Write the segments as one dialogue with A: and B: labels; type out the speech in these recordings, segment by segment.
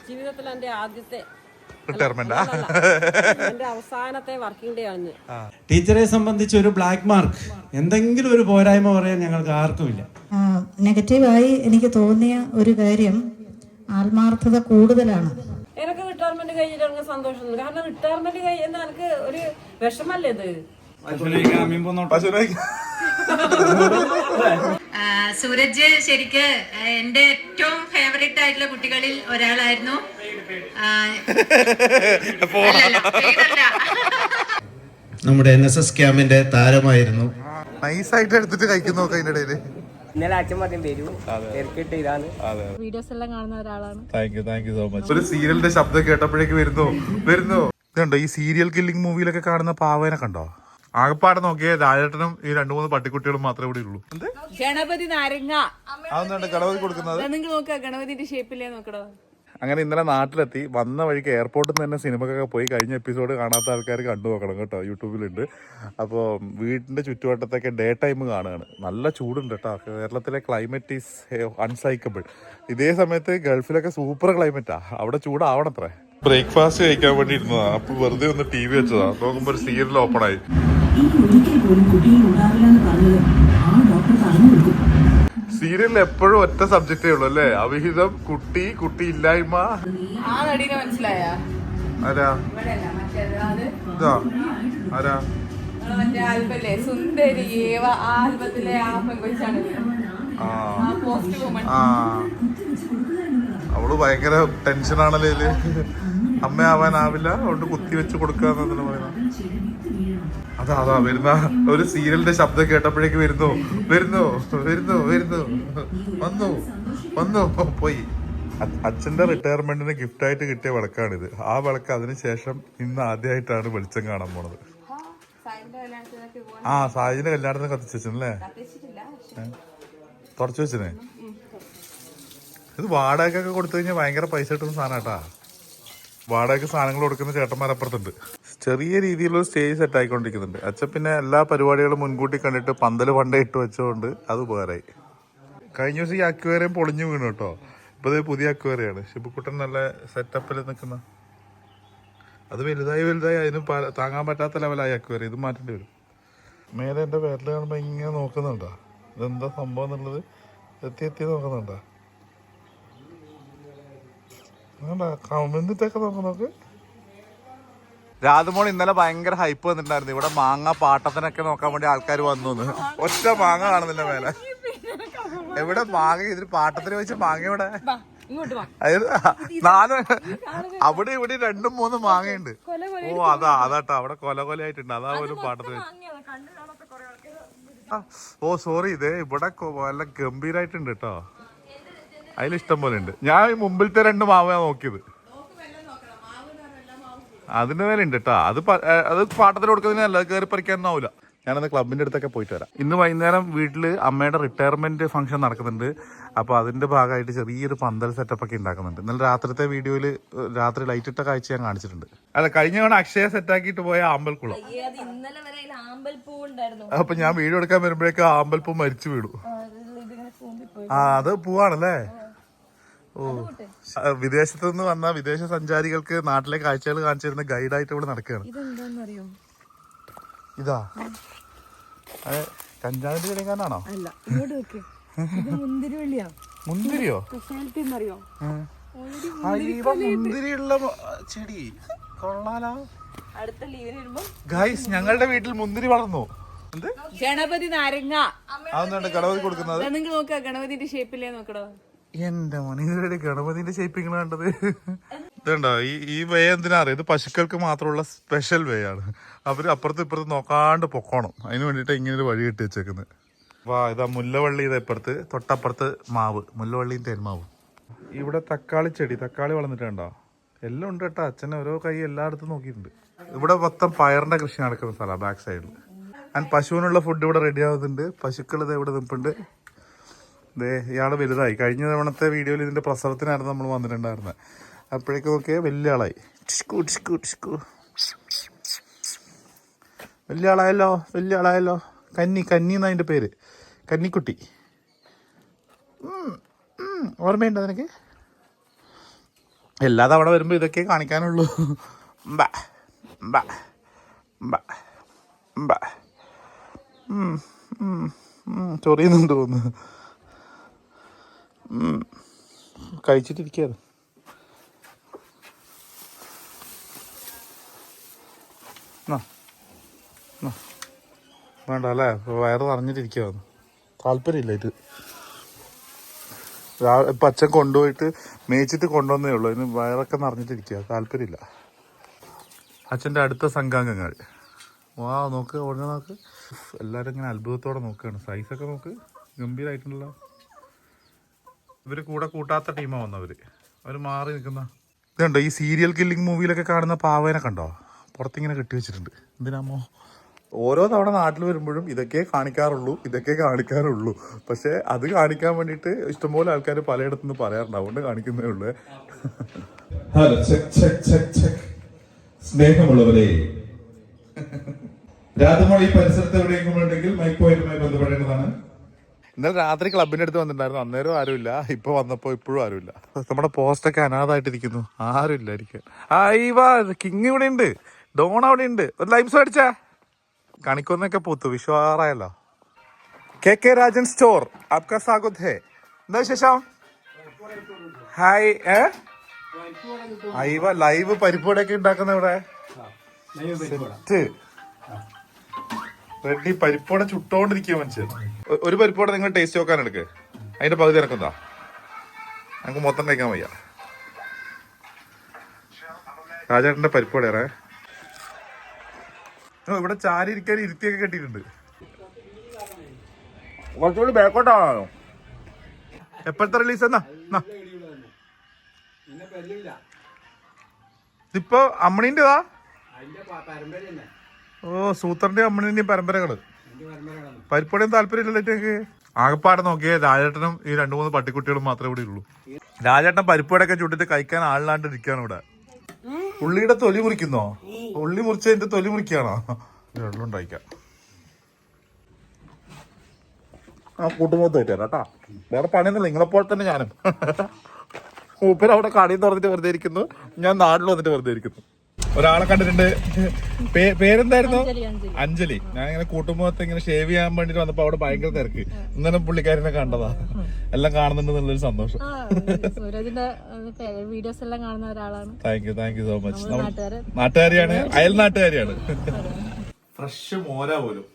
A: ജീവിതത്തിൽ എന്റെ ആദ്യത്തെ
B: റിട്ടയർമെന്റാ
A: എന്റെ അവസാനത്തെ വർക്കിംഗ് ഡേ ആണ്.
C: ടീച്ചറെ സംബന്ധിച്ച് ഒരു ബ്ലാക്ക് മാർക്ക്, എന്തെങ്കിലും ഒരു പോരായ്മ പറയാൻ ഞങ്ങൾക്ക് ആർക്കുമില്ല.
D: നെഗറ്റീവായി എനിക്ക് തോന്നിയ ഒരു കാര്യം ആത്മാർത്ഥത കൂടുതലാണ്.
A: എനിക്ക് റിട്ടയർമെന്റ് കഴിഞ്ഞിട്ട് എനിക്ക് സന്തോഷമുണ്ട്. കാരണം റിട്ടയർമെന്റ് കഴിയുന്ന എനിക്ക് ഒരു വിഷമല്ലേ ഇത്.
E: സൂരജ് ശരിക്ക് എന്റെ ഏറ്റവും ഫേവറേറ്റ് ആയിട്ടുള്ള കുട്ടികളിൽ ഒരാളായിരുന്നു.
F: നമ്മുടെ NSS ക്യാമ്പിന്റെ താരമായിരുന്നു.
B: നൈസായിട്ട് എടുത്തിട്ട് കഴിക്കുന്നു നോക്കാം അതിന്റെ ഇടയില്.
G: ഇന്നലെ അച്ഛൻ മദ്യം വരൂ ഇതാണ്
D: വീഡിയോസ് എല്ലാം കാണുന്ന ഒരാളാണ്.
B: Thank you so much. ഒരു സീരിയലിന്റെ ശബ്ദം കേട്ടപ്പോഴേക്ക് വരുന്നു ഇതുണ്ടോ ഈ സീരിയൽ കില്ലിംഗ് മൂവിയിലൊക്കെ കാണുന്ന പാവേനെ കണ്ടോ? ആകപ്പാടെ നോക്കിയ രാജേട്ടനും ഈ 2-3 പട്ടിക്കുട്ടികളും മാത്രമേ ഇവിടെ ഉള്ളൂ.
D: ഗണപതി നാരങ്ങ
B: അതൊന്നും ഗണപതി കൊടുക്കുന്നത്
D: നിങ്ങൾ നോക്ക, ഗണപതിന്റെ ഷേപ്പിലേ നോക്കടോ.
B: അങ്ങനെ ഇന്നലെ നാട്ടിലെത്തി, വന്ന വഴിക്ക് എയർപോർട്ടിൽ നിന്ന് തന്നെ സിനിമക്കൊക്കെ പോയി. കഴിഞ്ഞ എപ്പിസോഡ് കാണാത്ത ആൾക്കാർ കണ്ടു നോക്കണം കേട്ടോ, യൂട്യൂബിലുണ്ട്. അപ്പോൾ വീടിൻ്റെ ചുറ്റുവട്ടത്തൊക്കെ ഡേ ടൈം കാണുകയാണ്. നല്ല ചൂടുണ്ട് കേട്ടോ. കേരളത്തിലെ ക്ലൈമറ്റ് ഈസ് അൺസൈക്കബിൾ. ഇതേ സമയത്ത് ഗൾഫിലൊക്കെ സൂപ്പർ ക്ലൈമറ്റാ, അവിടെ ചൂടാവണത്രേ. ബ്രേക്ക്ഫാസ്റ്റ് കഴിക്കാൻ വേണ്ടി ഇരുന്നതാ, അപ്പൊ വെറുതെ ഒന്ന് TV വെച്ചതാ. നോക്കുമ്പോൾ ഒരു സീരിയൽ ഓപ്പൺ ആയി. സീരിയലിൽ എപ്പോഴും ഒറ്റ സബ്ജക്റ്റേ ഉള്ളൂ അല്ലേ? അവിഹിതം, കുട്ടി ഇല്ലായ്മ. ആരാ ഇതാ ആരാ?
D: സുന്ദരി ആൽബത്തിലെ
B: അവള് ഭയങ്കര ടെൻഷനാണല്ലേ ഇതില്. അമ്മയാവാനാവില്ല, അതുകൊണ്ട് കുത്തി വെച്ച് കൊടുക്കാന്ന് പറയുന്നത്. അതാ വരുന്ന ഒരു സീരിയലിന്റെ ശബ്ദം കേട്ടപ്പോഴേക്ക് വന്നു പോയി. അച്ഛന്റെ റിട്ടയർമെന്റിന് ഗിഫ്റ്റ് ആയിട്ട് കിട്ടിയ വിളക്കാണിത്. ആ വിളക്ക് അതിനുശേഷം ഇന്ന് ആദ്യമായിട്ടാണ് വെളിച്ചം കാണാൻ പോണത്. സാജിന്റെ കല്യാണത്തിന് കത്തിച്ചു വെച്ചല്ലേ? തുടച്ചു വെച്ചേ. ഇത് വാടകയൊക്കെ കൊടുത്തു കഴിഞ്ഞാൽ ഭയങ്കര പൈസ കിട്ടുന്ന സാധനം കേട്ടാ. വാടകയ്ക്ക് സാധനങ്ങൾ കൊടുക്കുന്ന ചേട്ടന്മാരപ്പുറത്തുണ്ട്. ചെറിയ രീതിയിലുള്ള സ്റ്റേജ് സെറ്റ് ആയിക്കൊണ്ടിരിക്കുന്നുണ്ട്. അച്ഛൻ പിന്നെ എല്ലാ പരിപാടികളും മുൻകൂട്ടി കണ്ടിട്ട് പന്തല് പണ്ടേ ഇട്ട് വെച്ചതുകൊണ്ട് അത് ഉപകാരമായി. കഴിഞ്ഞ ദിവസം ഈ അക്വേറിയം പൊളിഞ്ഞു വീണു കേട്ടോ. ഇപ്പൊ ഇത് പുതിയ അക്വേറിയാണ്. ശിബുക്കുട്ടൻ നല്ല സെറ്റപ്പിൽ നിൽക്കുന്ന. അത് വലുതായി അതിന് താങ്ങാൻ പറ്റാത്ത ലെവലായി അക്വേറിയം. ഇത് മാറ്റേണ്ടി വരും. മേലെ എൻ്റെ പേരിൽ കാണുമ്പോൾ ഇങ്ങനെ നോക്കുന്നുണ്ടോ ഇതെന്താ സംഭവം എന്നുള്ളത്? എത്തി നോക്കുന്നുണ്ടോ? കമന്നിട്ടൊക്കെ നോക്ക്. രാധമോൾ ഇന്നലെ ഭയങ്കര ഹൈപ്പ് വന്നിട്ടുണ്ടായിരുന്നു. ഇവിടെ മാങ്ങ പാട്ടത്തിനൊക്കെ നോക്കാൻ വേണ്ടി ആൾക്കാർ വന്നു. ഒറ്റ മാങ്ങ കാണുന്നില്ല മേലെ. എവിടെ മാങ്ങ? ഇതിന് പാട്ടത്തിന് വെച്ച മാങ്ങ ഇവിടെ 4 അവിടെ ഇവിടെ 2-3 മാങ്ങയുണ്ട്. അതാട്ടോ അവിടെ കൊലയായിട്ടുണ്ട്. അതാ ഒരു പാട്ടത്തിന്. സോറി, ഇതേ ഇവിടെ നല്ല ഗംഭീരായിട്ടുണ്ട് കേട്ടോ. അതിലിഷ്ടം പോലെ ഉണ്ട്. ഞാൻ മുമ്പിലത്തെ 2 മാവയാണ് നോക്കിയത്. അതിന്റെ മേലെ ഉണ്ട് കേട്ടോ. അത് പാട്ടത്തിൽ കൊടുക്കുന്നതിനല്ല, കയറി പറിക്കാനൊന്നും ആവില്ല. ഞാനന്ന് ക്ലബിന്റെ അടുത്തൊക്കെ പോയിട്ട് വരാം. ഇന്ന് വൈകുന്നേരം വീട്ടില് അമ്മയുടെ റിട്ടയർമെന്റ് ഫംഗ്ഷൻ നടക്കുന്നുണ്ട്. അപ്പൊ അതിന്റെ ഭാഗമായിട്ട് ചെറിയൊരു പന്തൽ സെറ്റപ്പ് ഒക്കെ ഉണ്ടാക്കുന്നുണ്ട്. ഇന്നലെ രാത്രിത്തെ വീഡിയോയിൽ രാത്രി ലൈറ്റ് ഇട്ട കാഴ്ച ഞാൻ കാണിച്ചിട്ടുണ്ട്. അല്ല, കഴിഞ്ഞ തവണ അക്ഷയ സെറ്റാക്കിയിട്ട് പോയ ആമ്പൽക്കുളം. അപ്പൊ ഞാൻ വീഡിയോ എടുക്കാൻ വരുമ്പോഴേക്കും ആമ്പൽപ്പൂ മരിച്ചു വീണു. അത് പൂവാണല്ലേ? വിദേശത്തു നിന്ന് വന്ന വിദേശ സഞ്ചാരികൾക്ക് നാട്ടിലെ കാഴ്ചകൾ കാണിച്ചു തരുന്ന ഗൈഡായിട്ട് ഇവിടെ നടക്കുകയാണ്. ഇതാ കഞ്ചാവിന്റെ ചെടിക്കാനാണോ? മുന്തിരിയോ? മുന്തിരിയുള്ള ചെടി കൊള്ളാലോ. ഗൈസ്, ഞങ്ങളുടെ വീട്ടിൽ മുന്തിരി വളർന്നു.
D: ഗണപതി നാരങ്ങ.
B: അതൊന്നും ഗണപതി കൊടുക്കുന്നത്?
D: നിങ്ങൾ നോക്ക, ഗണപതിന്റെ ഷേപ്പിലേ നോക്കടോ.
B: എന്റെ മോനെ, ഗണപതിന്റെ ഷേപ്പിംഗ് കണ്ടത്. ഇതുണ്ടോ ഈ വേ എന്തിനാ അറിയാം? ഇത് പശുക്കൾക്ക് മാത്രമുള്ള സ്പെഷ്യൽ വേ ആണ്. അവര് അപ്പുറത്തും ഇപ്പുറത്തും നോക്കാണ്ട് പൊക്കോണം. അതിന് വേണ്ടിട്ട് ഇങ്ങനെ ഒരു വഴി കെട്ടി വെച്ചേക്കുന്നത്. ഇതാ മുല്ലവള്ളി. ഇത് ഇപ്പുറത്ത്, തൊട്ടപ്പുറത്ത് മാവ്, മുല്ലവള്ളിയും തേന്മാവും. ഇവിടെ തക്കാളി ചെടി, തക്കാളി വളർന്നിട്ടുണ്ടോ? എല്ലാം ഉണ്ട് കേട്ടോ. അച്ഛൻ ഓരോ കൈ എല്ലായിടത്തും നോക്കിയിട്ടുണ്ട്. ഇവിടെ മൊത്തം പയറിന്റെ കൃഷി നടക്കുന്ന സ്ഥലമാണ് ബാക്ക് സൈഡിൽ. ആൻഡ് പശുവിനുള്ള ഫുഡ് ഇവിടെ റെഡി ആവുന്നുണ്ട്. പശുക്കൾ ഇത് ഇവിടെ നിൽപ്പുണ്ട്. ഇയാള് വലുതായി. കഴിഞ്ഞ തവണത്തെ വീഡിയോയിൽ ഇതിന്റെ പ്രസവത്തിനായിരുന്നു നമ്മൾ വന്നിട്ടുണ്ടായിരുന്നത്. അപ്പോഴേക്കും നോക്കിയാൽ വലിയ ആളായി. വലിയ ആളായല്ലോ. കന്നി എന്നതിന്റെ പേര്. കന്നിക്കുട്ടി. ഓർമ്മയുണ്ടോ നിനക്ക്? എല്ലാ തവണ വരുമ്പോ ഇതൊക്കെ കാണിക്കാനുള്ളൂ. ബാ ബാ ബാ ബാ. ചൊറിയുന്നുണ്ട് തോന്നുന്നു. കഴിച്ചിട്ടിരിക്കാറ്. വേണ്ട അല്ലേ, വയറ് നിറഞ്ഞിട്ടിരിക്കാന്ന്. താല്പര്യമില്ല ഇത്. ഇപ്പം അച്ഛൻ കൊണ്ടുപോയിട്ട് മേച്ചിട്ട് കൊണ്ടുവന്നേ ഉള്ളൂ. അതിന് വയറൊക്കെ നിറഞ്ഞിട്ടിരിക്കുക, താല്പര്യമില്ല. അച്ഛൻ്റെ അടുത്ത സംഘാംഗങ്ങൾ വാ നോക്ക്, ഉടനെ നോക്ക്. എല്ലാവരും ഇങ്ങനെ അത്ഭുതത്തോടെ നോക്കുകയാണ്. സൈസൊക്കെ നോക്ക്, ഗംഭീരമായിട്ടുള്ള. ഇവർ കൂടെ കൂട്ടാത്ത ടീമാണ് വന്നവർ. അവർ മാറി നിൽക്കുന്ന ഇതുണ്ടോ, ഈ സീരിയൽ കില്ലിങ് മൂവിയിലൊക്കെ കാണുന്ന പാവേനെ കണ്ടോ, പുറത്തിങ്ങനെ കെട്ടി വെച്ചിട്ടുണ്ട്. എന്തിനാമോ ഓരോ തവണ നാട്ടിൽ വരുമ്പോഴും ഇതൊക്കെ കാണിക്കാറുള്ളൂ. പക്ഷെ അത് കാണിക്കാൻ വേണ്ടിയിട്ട് ഇഷ്ടംപോലെ ആൾക്കാർ പലയിടത്തു നിന്ന് പറയാറുണ്ട്. അതുകൊണ്ട് കാണിക്കുന്നേ ഉള്ളൂ.
C: സ്നേഹമുള്ളവരെ, രാധമോൾ ഈ പരിസരത്ത് എവിടെയെങ്കിലും ഉണ്ടെങ്കിൽ മൈക്ക് പോയിന്റുമായി ബന്ധപ്പെടേണ്ടതാണ്.
B: ഇന്നലെ രാത്രി ക്ലബിന്റെ അടുത്ത് വന്നിട്ടുണ്ടായിരുന്നു. അന്നേരം ആരുമില്ല. ഇപ്പൊ വന്നപ്പോ ഇപ്പോഴും ആരുമില്ല. നമ്മുടെ പോസ്റ്റൊക്കെ അനാഥായിട്ടിരിക്കുന്നു, ആരുമില്ല ഇരിക്കാൻ. കിങ് ഇവിടെ ഉണ്ട്, ഡോൺ അവിടെ ഉണ്ട്. ഒരു ലൈംസ് അടിച്ചാ കണിക്കൊന്നൊക്കെ പൂത്തു, വിശ്വാറായല്ലോ. കെ രാജൻ സ്റ്റോർ ആപ്കാ സ്വാഗത് ഹേ. എന്താ വിശേഷം? ഹായ്. ലൈവ് പരിപ്പോടൊക്കെ ഉണ്ടാക്കുന്ന ഇവിടെ റെഡി. പരിപ്പോടെ ചുട്ടോണ്ടിരിക്കുക മനുഷ്യൻ. ഒരു പരിപ്പോടെ നിങ്ങൾ ടേസ്റ്റ് നോക്കാൻ എടുക്ക്. അതിന്റെ പകുതി ഇറക്കുന്നതാ, ഞങ്ങൾക്ക് മൊത്തം കഴിക്കാൻ വയ്യ. രാജേട്ടന്റെ പരിപ്പോടെ ഇവിടെ ചാരി ഇരിക്കാൻ ഇരുത്തിയൊക്കെ കെട്ടിയിട്ടുണ്ട്. കുറച്ചുകൂടി ബാക്കോട്ടാണോ? എപ്പോഴത്തെ റിലീസ് എന്നാ? ഇതിപ്പോ അമ്മണീന്റെതാ? ഓ, സൂത്രന്റെ അമ്മണീന്റെയും പരമ്പരകള്. പരിപ്പൊടിയും താല്പര്യമില്ലല്ലോ എനിക്ക്. ആകെപ്പാടെ നോക്കിയേ രാജേട്ടനും ഈ 2-3 പട്ടിക്കുട്ടികളും മാത്രമേ ഇവിടെ ഉള്ളൂ. രാജേട്ടൻ പരിപ്പോടൊക്കെ ചുട്ടിട്ട് കഴിക്കാൻ ആളില്ലാണ്ട് ഇരിക്കാണ് ഇവിടെ. ഉള്ളിയുടെ തൊലി മുറിക്കുന്നോ? ഉള്ളി മുറിച്ചതിന്റെ തൊലി മുറിക്കാണോ? വെള്ളം കഴിക്കാം. കൂട്ടുമ്പോഴത്തെ കേട്ടാ, വേറെ പണിയൊന്നുമില്ല. നിങ്ങളെപ്പോലെ തന്നെ ഞാനും. മൂപ്പര് അവിടെ കടയിൽ തുറന്നിട്ട് വെറുതെ ഇരിക്കുന്നു, ഞാൻ നാട്ടിൽ വന്നിട്ട് വെറുതെ ഇരിക്കുന്നു. ഒരാളെ കണ്ടിട്ടുണ്ട്. പേരെന്തായിരുന്നു? അഞ്ജലി. ഞാൻ ഇങ്ങനെ കൂട്ടുമ്പോഴത്തെ ഇങ്ങനെ ഷേവ് ചെയ്യാൻ വേണ്ടിട്ട് വന്നപ്പോ അവിടെ ഭയങ്കര തിരക്ക്. ഇന്നലെ പുള്ളിക്കാരനെ കണ്ടതാ. എല്ലാം കാണുന്നുണ്ടെന്നുള്ളൊരു സന്തോഷം.
H: വീഡിയോസ് എല്ലാം കാണുന്ന ഒരാളാണ്.
B: Thank you so much. നാട്ടുകാരിയാണ്, അയൽ നാട്ടുകാരിയാണ്. ഫ്രഷ് മോര പോലും.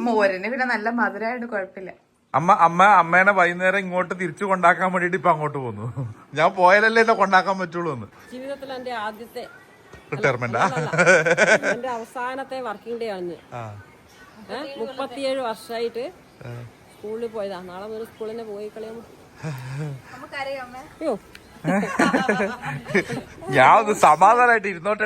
D: മോരന് പിന്നെ നല്ല മധുരമായിട്ട് കുഴപ്പമില്ല.
B: അമ്മേനെ വൈകുന്നേരം ഇങ്ങോട്ട് തിരിച്ചു കൊണ്ടാക്കാൻ വേണ്ടിട്ട് ഇപ്പൊ അങ്ങോട്ട് പോന്നു. ഞാൻ പോയാലല്ലേ എന്നെ കൊണ്ടാക്കാൻ പറ്റുള്ളൂ എന്ന്.
A: ജീവിതത്തിൽ എന്റെ ആദ്യത്തെ
B: റിട്ടയർമെന്റാ,
A: എന്റെ അവസാനത്തെ വർക്കിംഗ് ഡേ ആണ്. 37 വർഷമായിട്ട് സ്കൂളിൽ പോയതാ. നാളെ മുതൽ സ്കൂളിൽ തന്നെ പോയി കളയാമോ? അയ്യോ,
B: ഞാൻ ഒന്ന് സമാധാനമായിട്ട് ഇരുന്നോട്ടെ.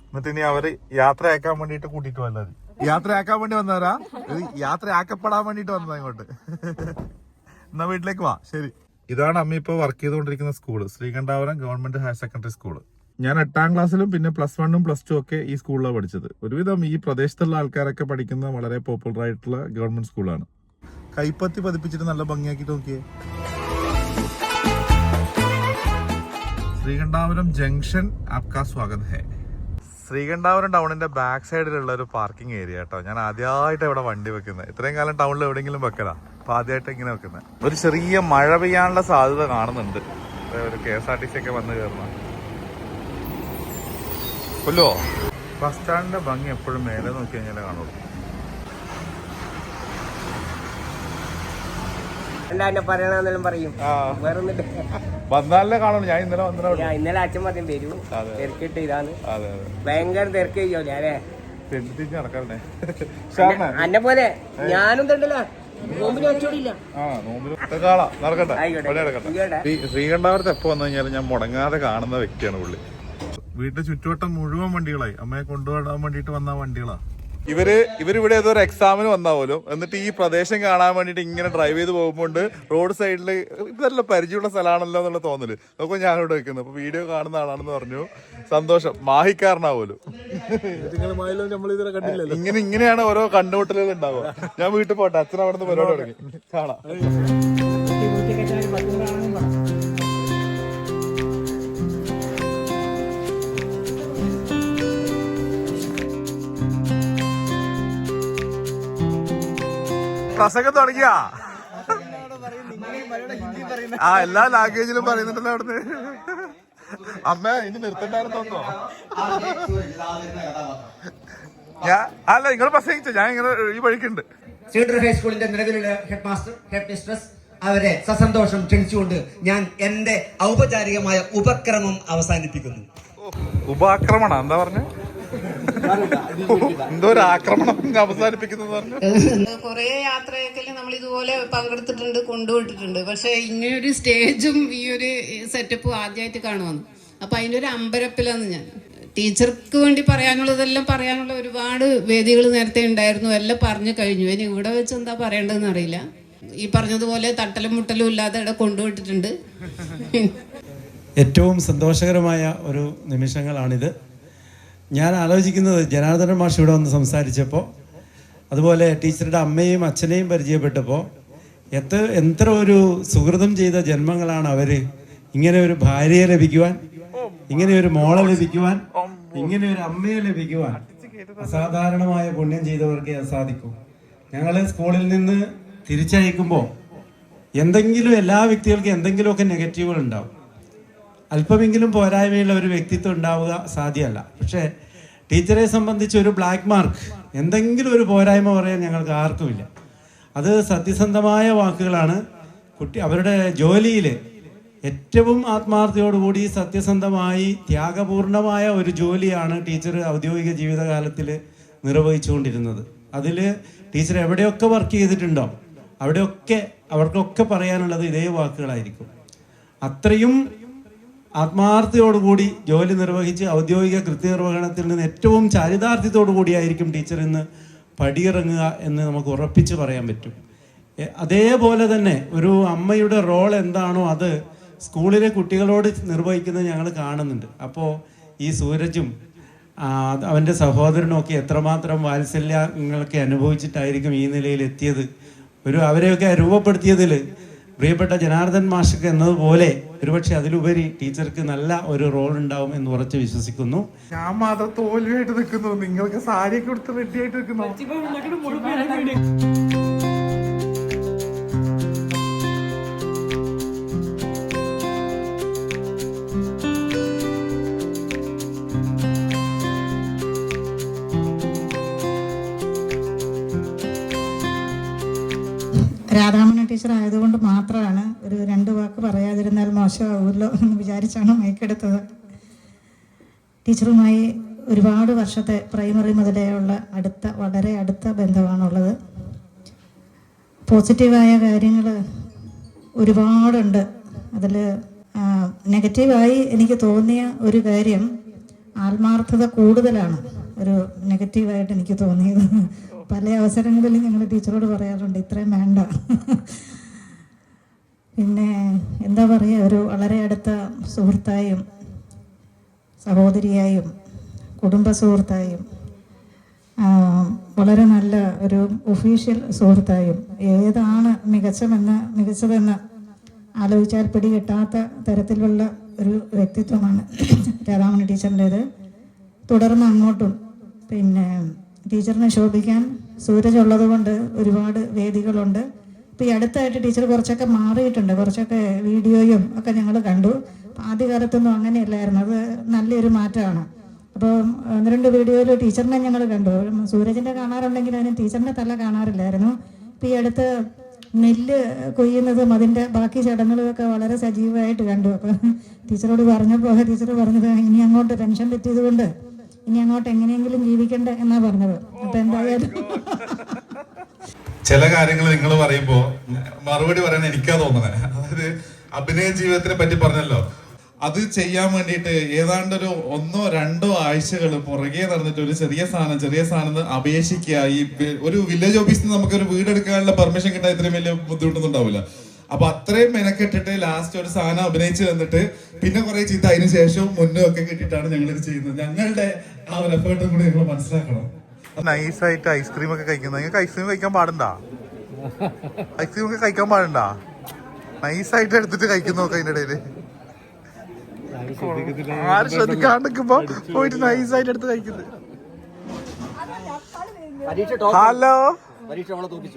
B: എന്നിട്ട് ഇനി അവര് യാത്രയാക്കാൻ വേണ്ടിട്ട് കൂട്ടിട്ട് വന്നത്. യാത്രയാക്കാൻ വേണ്ടി വന്നവരാ, യാത്രയാക്കപ്പെടാൻ വേണ്ടിട്ട് വന്നതാ ഇങ്ങോട്ട്. എന്നാ വീട്ടിലേക്ക് വാ. ശരി. ഇതാണ് അമ്മ ഇപ്പൊ വർക്ക് ചെയ്തുകൊണ്ടിരിക്കുന്ന school, Sreekandapuram government higher secondary school. ഞാൻ 8ാം ക്ലാസ്സിലും പിന്നെ +1ഉം +2 ഒക്കെ ഈ സ്കൂളിലാണ് പഠിച്ചത്. ഒരുവിധം ഈ പ്രദേശത്തുള്ള ആൾക്കാരൊക്കെ പഠിക്കുന്ന വളരെ പോപ്പുലർ ആയിട്ടുള്ള ഗവൺമെന്റ് സ്കൂളാണ്. കൈപ്പത്തി പതിപ്പിച്ചിട്ട് നല്ല ഭംഗിയാക്കിട്ട് നോക്കിയേ. ശ്രീകണ്ഠാപുരം ജംഗ്ഷൻ ആപ്കാ സ്വാഗത് ഹേ. ശ്രീകണ്ഠാപുരം ടൗണിന്റെ ബാക്ക് സൈഡിലുള്ള ഒരു പാർക്കിംഗ് ഏരിയ കേട്ടോ. ഞാൻ ആദ്യമായിട്ട് ഇവിടെ വണ്ടി വെക്കുന്നത്. ഇത്രയും കാലം ടൗണിൽ എവിടെയെങ്കിലും വെക്കലാ, അപ്പൊ ആദ്യമായിട്ട് ഇങ്ങനെ വെക്കുന്നത്. ഒരു ചെറിയ മഴ പെയ്യാനുള്ള സാധ്യത കാണുന്നുണ്ട്. ഒരു KSRTC ഒക്കെ വന്ന് കയറുന്ന കൊല്ലോ. ബസ് സ്റ്റാൻഡിന്റെ ഭംഗി എപ്പോഴും മേലെ നോക്കി കഴിഞ്ഞാലേ കാണുള്ളൂ.
G: എന്താ പറയണെന്നെല്ലാം പറയും. വേറെ
B: വന്നാലേ കാണുള്ളൂ. ഞാൻ ഇന്നലെ വന്നോ.
G: ഇന്നലെ അച്ഛൻ മദ്യം വരൂ, തിരക്കിട്ട് ഇതാണ്. ഭയങ്കര തിരക്ക് കഴിയോല്ലേ അല്ലേ?
B: തിരിച്ച് നടക്കാറുണ്ടേ.
G: അന്നെ പോലെ ഞാനും തണ്ടല്ലോ.
B: ശ്രീകണ്ഠാപുരത്ത് എപ്പോ വന്നു കഴിഞ്ഞാലും ഞാൻ മുടങ്ങാതെ കാണുന്ന വ്യക്തിയാണ് പുള്ളി. വീട്ടിൽ ചുറ്റുവട്ടം മുഴുവൻ വണ്ടികളായി. അമ്മയെ കൊണ്ടുപോകാൻ വേണ്ടിട്ട് വന്ന വണ്ടികളാ. ഇവരിവിടെ ഏതോ ഒരു എക്സാമിന് വന്നാ പോലും എന്നിട്ട് ഈ പ്രദേശം കാണാൻ വേണ്ടിട്ട് ഇങ്ങനെ ഡ്രൈവ് ചെയ്ത് പോകുമ്പോൾ റോഡ് സൈഡിൽ ഇതല്ല പരിചയമുള്ള സ്ഥലമാണല്ലോ എന്നുള്ള തോന്നല്. നോക്കുമ്പോൾ ഞാനിവിടെ വെക്കുന്നത്. അപ്പൊ വീഡിയോ കാണുന്ന ആളാണെന്ന് പറഞ്ഞു. സന്തോഷം. മാഹിക്കാരനാ പോലും. ഇങ്ങനെയാണ് ഓരോ കണ്ടുമുട്ടലുകൾ ഉണ്ടാവുക. ഞാൻ വീട്ടിൽ പോട്ടെ, അച്ഛൻ അവിടെ നിന്ന് പരിപാടി തുടങ്ങി. കാണാം. പ്രസംഗം തുടങ്ങിയാ? ആ, എല്ലാ ലാംഗ്വേജിലും പറയുന്നുണ്ടല്ലോ അവിടുന്ന്. അമ്മ ഇനി നിർത്തണ്ടായിരുന്നോ? അല്ല, നിങ്ങൾ പ്രസംഗിച്ച ഞാൻ ഇങ്ങനെ ഈ വഴിക്കുണ്ട്.
H: സീഡർ ഹൈസ്കൂളിന്റെ നിലവിലുള്ള ഹെഡ് മാസ്റ്റർ, ഹെഡ് മിസ്ട്രസ് അവരെ സസന്തോഷം ക്ഷണിച്ചുകൊണ്ട് ഞാൻ എന്റെ ഔപചാരികമായ ഉപക്രമം അവസാനിപ്പിക്കുന്നു.
B: ഉപാക്രമണ എന്താ പറഞ്ഞ? എന്തോ ഒരു ആക്രമണം അവസാനിപ്പിക്കുന്നു പറഞ്ഞു.
I: കുറെ യാത്രയൊക്കെ നമ്മൾ ഇതുപോലെ പങ്കെടുത്തിട്ടുണ്ട്, കൊണ്ടുപോയിട്ടുണ്ട്. പക്ഷെ ഇങ്ങനൊരു സ്റ്റേജും ഈ ഒരു സെറ്റപ്പും ആദ്യമായിട്ട് കാണുവാന്ന്. അപ്പൊ അതിന്റെ ഒരു അമ്പരപ്പിലാണ് ഞാൻ. ടീച്ചർക്ക് വേണ്ടി പറയാനുള്ളതെല്ലാം പറയാനുള്ള ഒരുപാട് വേദികൾ നേരത്തെ ഉണ്ടായിരുന്നു, എല്ലാം പറഞ്ഞു കഴിഞ്ഞു. ഇനി ഇവിടെ വെച്ച് എന്താ പറയേണ്ടതെന്ന് അറിയില്ല. ഈ പറഞ്ഞതുപോലെ തട്ടലും മുട്ടലും ഇല്ലാതെ ഇവിടെ കൊണ്ടുപോയിട്ടുണ്ട്.
C: ഏറ്റവും സന്തോഷകരമായ ഒരു നിമിഷങ്ങളാണിത്. ഞാൻ ആലോചിക്കുന്നത്, ജനാർദ്ദനൻ മാഷ് ഇവിടെ വന്ന് സംസാരിച്ചപ്പോൾ, അതുപോലെ ടീച്ചറുടെ അമ്മയും അച്ഛനെയും പരിചയപ്പെട്ടപ്പോൾ, എത്ര ഒരു സുഹൃതം ചെയ്ത ജന്മങ്ങളാണ് അവർ. ഇങ്ങനെ ഒരു ഭാര്യയെ ലഭിക്കുവാൻ, ഇങ്ങനെ ഒരു മോളെ ലഭിക്കുവാൻ, ഇങ്ങനെ ഒരു അമ്മയെ ലഭിക്കുവാൻ അസാധാരണമായ പുണ്യം ചെയ്തവർക്ക് സാധിക്കും. ഞങ്ങൾ സ്കൂളിൽ നിന്ന് തിരിച്ചയക്കുമ്പോൾ എന്തെങ്കിലും, എല്ലാ വ്യക്തികൾക്കും എന്തെങ്കിലുമൊക്കെ നെഗറ്റീവുകൾ ഉണ്ടാവും. അല്പമെങ്കിലും പോരായ്മയുള്ള ഒരു വ്യക്തിത്വം ഉണ്ടാവുക സാധ്യമല്ല. പക്ഷേ ടീച്ചറെ സംബന്ധിച്ച് ഒരു ബ്ലാക്ക് മാർക്ക്, എന്തെങ്കിലും ഒരു പോരായ്മ പറയാൻ ഞങ്ങൾക്ക് ആർക്കുമില്ല. അത് സത്യസന്ധമായ വാക്കുകളാണ്. അവരുടെ ജോലിയിൽ ഏറ്റവും ആത്മാർത്ഥതയോടുകൂടി സത്യസന്ധമായി ത്യാഗപൂർണമായ ഒരു ജോലിയാണ് ടീച്ചർ ഔദ്യോഗിക ജീവിതകാലത്തിൽ നിർവഹിച്ചുകൊണ്ടിരുന്നത്. അതിൽ ടീച്ചർ എവിടെയൊക്കെ വർക്ക് ചെയ്തിട്ടുണ്ടോ അവർക്കൊക്കെ പറയാനുള്ളത് ഇതേ വാക്കുകളായിരിക്കും. അത്രയും ആത്മാർത്ഥതയോടുകൂടി ജോലി നിർവഹിച്ച് ഔദ്യോഗിക കൃത്യനിർവഹണത്തിൽ നിന്ന് ഏറ്റവും ചാരിതാർത്ഥ്യത്തോടു കൂടിയായിരിക്കും ടീച്ചർ ഇന്ന് പടിയിറങ്ങുക എന്ന് നമുക്ക് ഉറപ്പിച്ച് പറയാൻ പറ്റും. അതേപോലെ തന്നെ ഒരു അമ്മയുടെ റോൾ എന്താണോ അത് സ്കൂളിലെ കുട്ടികളോട് നിർവഹിക്കുന്നത് ഞങ്ങൾ കാണുന്നുണ്ട്. അപ്പോൾ ഈ സൂരജും അവൻ്റെ സഹോദരനും ഒക്കെ എത്രമാത്രം വാത്സല്യങ്ങളൊക്കെ അനുഭവിച്ചിട്ടായിരിക്കും ഈ നിലയിൽ എത്തിയത്. അവരെയൊക്കെ രൂപപ്പെടുത്തിയതിൽ പ്രിയപ്പെട്ട ജനാർദ്ദൻ മാഷക്ക് എന്നതുപോലെ ഒരുപക്ഷെ അതിലുപരി ടീച്ചർക്ക് നല്ല ഒരു റോൾ ഉണ്ടാവും എന്ന് ഉറച്ച് വിശ്വസിക്കുന്നു.
B: ഞാൻ മാത്രം തോൽവിയായിട്ട് നിൽക്കുന്നു, നിങ്ങൾക്ക് സാരിയൊക്കെ കൊടുത്ത് റെഡി ആയിട്ട് നിൽക്കുന്നു.
J: രാധാമണി ടീച്ചർ ആയതുകൊണ്ട് മാത്രമാണ് ഒരു 2 വാക്ക് പറയാതിരുന്നാൽ മോശമാവുമല്ലോ എന്ന് വിചാരിച്ചാണ് മൈക്കെടുത്തത്. ടീച്ചറുമായി ഒരുപാട് വർഷത്തെ പ്രൈമറി മുതലേ ഉള്ള വളരെ അടുത്ത ബന്ധമാണുള്ളത്. പോസിറ്റീവായ കാര്യങ്ങൾ ഒരുപാടുണ്ട്. അതിൽ നെഗറ്റീവായി എനിക്ക് തോന്നിയ ഒരു കാര്യം, ആത്മാർത്ഥത കൂടുതലാണ് ഒരു നെഗറ്റീവായിട്ട് എനിക്ക് തോന്നിയത്. പല അവസരങ്ങളിലും ഞങ്ങൾ ടീച്ചറോട് പറയാറുണ്ട്, ഇത്രയും വേണ്ട. പിന്നെ എന്താ പറയുക, ഒരു വളരെ അടുത്ത സുഹൃത്തായും സഹോദരിയായും കുടുംബ സുഹൃത്തായും വളരെ നല്ല ഒരു ഒഫീഷ്യൽ സുഹൃത്തായും ഏതാണ് മികച്ചതെന്ന് ആലോചിച്ചാൽ പിടികിട്ടാത്ത തരത്തിലുള്ള ഒരു വ്യക്തിത്വമാണ് രാധാമണി ടീച്ചറിൻ്റേത്. തുടർന്ന് അങ്ങോട്ടും പിന്നെ ടീച്ചറിനെ ശോഭിക്കാൻ സൂരജ് ഉള്ളത് കൊണ്ട് ഒരുപാട് വേദികളുണ്ട്. ഇപ്പോൾ ഈ അടുത്തായിട്ട് ടീച്ചർ കുറച്ചൊക്കെ മാറിയിട്ടുണ്ട്, കുറച്ചൊക്കെ വീഡിയോയും ഒക്കെ ഞങ്ങൾ കണ്ടു. ആദ്യകാലത്തൊന്നും അങ്ങനെയല്ലായിരുന്നു, അത് നല്ലൊരു മാറ്റമാണ്. അപ്പോൾ 1-2 വീഡിയോയിൽ ടീച്ചറിനെ ഞങ്ങൾ കണ്ടു. സൂരജിൻ്റെ കാണാറുണ്ടെങ്കിൽ അതിന് ടീച്ചറിൻ്റെ തല കാണാറില്ലായിരുന്നു. ഇപ്പോൾ ഈ അടുത്ത് നെല്ല് കൊയ്യുന്നതും അതിൻ്റെ ബാക്കി ചടങ്ങുകളൊക്കെ വളരെ സജീവമായിട്ട് കണ്ടു. അപ്പോൾ ടീച്ചറോട് പറഞ്ഞപ്പോൾ ടീച്ചർ പറഞ്ഞത്, ഇനി അങ്ങോട്ട് പെൻഷൻ തെറ്റിയത് കൊണ്ട് ഇനി അങ്ങോട്ട് എങ്ങനെയെങ്കിലും ജീവിക്കണ്ടേ എന്നാ പറഞ്ഞത്. അപ്പൊ എന്തായാലും
B: ചില കാര്യങ്ങൾ നിങ്ങൾ പറയുമ്പോ മറുപടി പറയാൻ എനിക്കാ തോന്നുന്നത്. അതായത് അഭിനയ ജീവിതത്തിനെ പറ്റി പറഞ്ഞല്ലോ, അത് ചെയ്യാൻ വേണ്ടിയിട്ട് ഏതാണ്ട് ഒരു 1-2 ആഴ്ചകൾ പുറകെ നടന്നിട്ട് ഒരു ചെറിയ സാധനം അപേക്ഷിക്കുക. ഈ ഒരു വില്ലേജ് ഓഫീസിൽ നിന്ന് നമുക്കൊരു വീടെടുക്കാനുള്ള പെർമിഷൻ കിട്ടാൻ ഇത്രയും വലിയ ബുദ്ധിമുട്ടൊന്നും ഉണ്ടാവില്ല. അപ്പൊ അത്രയും മെനക്കെട്ടിട്ട് ലാസ്റ്റ് ഒരു സാധനം അഭിനയിച്ച് തന്നിട്ട് പിന്നെ കുറെ ചീത്ത അതിന് ശേഷവും മുന്നും ഒക്കെ കിട്ടിയിട്ടാണ് ഞങ്ങൾ ഇത് ചെയ്യുന്നത്. ഞങ്ങളുടെ ആ ഒരു എഫേർട്ടും കൂടി നിങ്ങൾ മനസ്സിലാക്കണം. നൈസായിട്ട് ഐസ്ക്രീം ഒക്കെ കഴിക്കുന്നത്. നിങ്ങൾക്ക് ഐസ്ക്രീം കഴിക്കാൻ പാടണ്ടാ? ഐസ്ക്രീം ഒക്കെ കഴിക്കാൻ പാടണ്ടാ? നൈസായിട്ട് എടുത്തിട്ട് കഴിക്കുന്നു നോക്കാം അതിന്റെ ഇടയില്. ആരും ശ്രദ്ധിക്കാണ്ടിരിക്കുമ്പോ പോയിട്ട് നൈസായിട്ട് എടുത്ത് കഴിക്കുന്നത്. ഹലോ,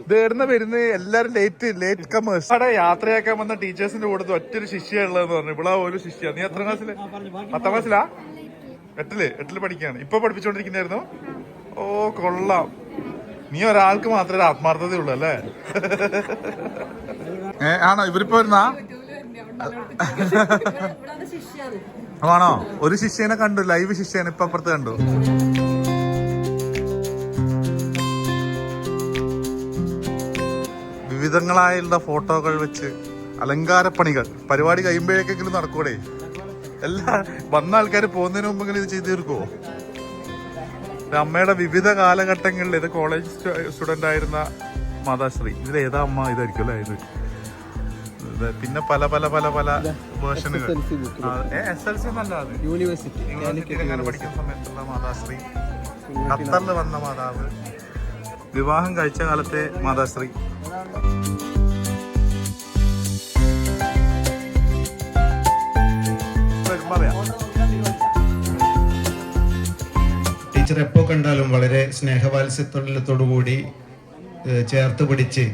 B: ഇതെവിടുന്ന വരുന്നത്? എല്ലാരും ലേറ്റ് കമേഴ്സ്. അവിടെ യാത്രയാക്കാൻ വന്ന ടീച്ചേഴ്സിന്റെ കൂടെ ഒറ്റൊരു ശിഷ്യ ഉള്ളതെന്ന് പറഞ്ഞു. ഇവിടെ ഒരു ശിഷ്യ. നീ എത്ര ക്ലാസ്സില്? 10ാം ക്ലാസ്സിലാ? 8ല് പഠിക്കാണ്. ഇപ്പൊ പഠിപ്പിച്ചോണ്ടിരിക്കുന്നായിരുന്നു. ഓ കൊള്ളാം. നീ ഒരാൾക്ക് മാത്രമേ ആത്മാർത്ഥത ഉള്ളൂ അല്ലേ? ആണോ? ഇവരിപ്പോ വരുന്നാ? ആണോ? ഒരു ശിഷ്യനെ കണ്ടു, ലൈവ് ശിഷ്യനെ ഇപ്പൊ അപ്പുറത്ത് കണ്ടു. വിവിധങ്ങളായുള്ള ഫോട്ടോകൾ വെച്ച് അലങ്കാരപ്പണികൾ. പരിപാടി കഴിയുമ്പോഴേക്കെങ്കിലും നടക്കൂടെ? എല്ലാ വന്ന ആൾക്കാർ പോകുന്നതിന് മുമ്പെങ്കിലും ഇത് ചെയ്തു തീർക്കുവോ? അമ്മയുടെ വിവിധ കാലഘട്ടങ്ങളിൽ ഇത് കോളേജ് സ്റ്റുഡന്റ് ആയിരുന്ന മാതാശ്രീ. ഇതിലേതാ അമ്മ? ഇതായിരിക്കും അല്ലേ ഇത്? പിന്നെ പല പല പല പല വേർഷനുകൾ. SLC എന്നല്ല, അത് യൂണിവേഴ്സിറ്റി പഠിക്കുന്ന സമയത്തുള്ള മാതാശ്രീ. ഖത്തറിൽ വന്ന മാതാവ്, വിവാഹം കഴിച്ച കാലത്തെ മാതാശ്രീ.
F: ടീച്ചർ എപ്പോൾ കണ്ടാലും വളരെ സ്നേഹവാത്സല്യത്തോടു കൂടി ചേർത്ത് പിടിച്ച്